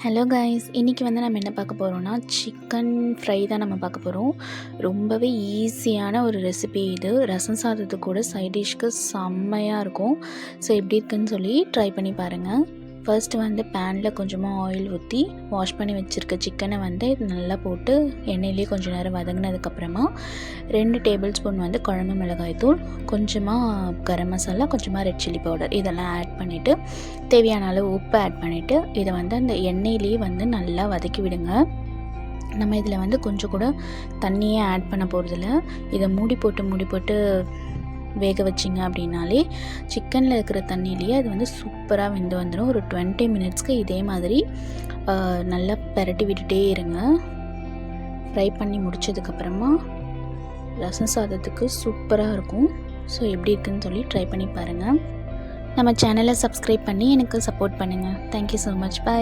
Hello guys, இன்றைக்கி வந்து நம்ம என்ன பார்க்க போகிறோம்னா சிக்கன் ஃப்ரை தான் நம்ம பார்க்க போகிறோம். ரொம்பவே ஈஸியான ஒரு ரெசிபி இது. ரசம் சாதத்துக்கு கூட சைட் டிஷ்க்கு செம்மையாக இருக்கும். ஸோ எப்படி இருக்குன்னு சொல்லி ட்ரை பண்ணி பாருங்கள். ஃபர்ஸ்ட்டு வந்து பேனில் கொஞ்சமாக ஆயில் ஊற்றி வாஷ் பண்ணி வச்சுருக்க சிக்கனை வந்து நல்லா போட்டு எண்ணெயிலே கொஞ்சம் நேரம் வதங்கினதுக்கப்புறமா 2 டேபிள் ஸ்பூன் வந்து குழம்பு மிளகாய் தூள், கொஞ்சமாக கரம் மசாலா, கொஞ்சமாக ரெட் சில்லி பவுடர் இதெல்லாம் ஆட் பண்ணிவிட்டு தேவையான அளவு உப்பு ஆட் பண்ணிவிட்டு இதை வந்து அந்த எண்ணெயிலேயே வந்து நல்லா வதக்கி விடுங்க. நம்ம இதில் வந்து கொஞ்சம் கூட தண்ணியே ஆட் பண்ண போகிறதில்ல. இதை மூடி போட்டு வேக வச்சிங்க அப்படின்னாலே சிக்கனில் இருக்கிற தண்ணியிலேயே அது வந்து சூப்பராக வெந்து வந்துடும். ஒரு 20 மினிட்ஸ்க்கு இதே மாதிரி நல்லா பெரட்டி விட்டுட்டே இருங்க. ஃப்ரை பண்ணி முடித்ததுக்கப்புறமா ரசம் சாதத்துக்கு சூப்பராக இருக்கும். ஸோ எப்படி இருக்குன்னு சொல்லி ட்ரை பண்ணி பாருங்கள். நம்ம சேனலை சப்ஸ்கிரைப் பண்ணி எனக்கு சப்போர்ட் பண்ணுங்கள். Thank you so much. பாய்.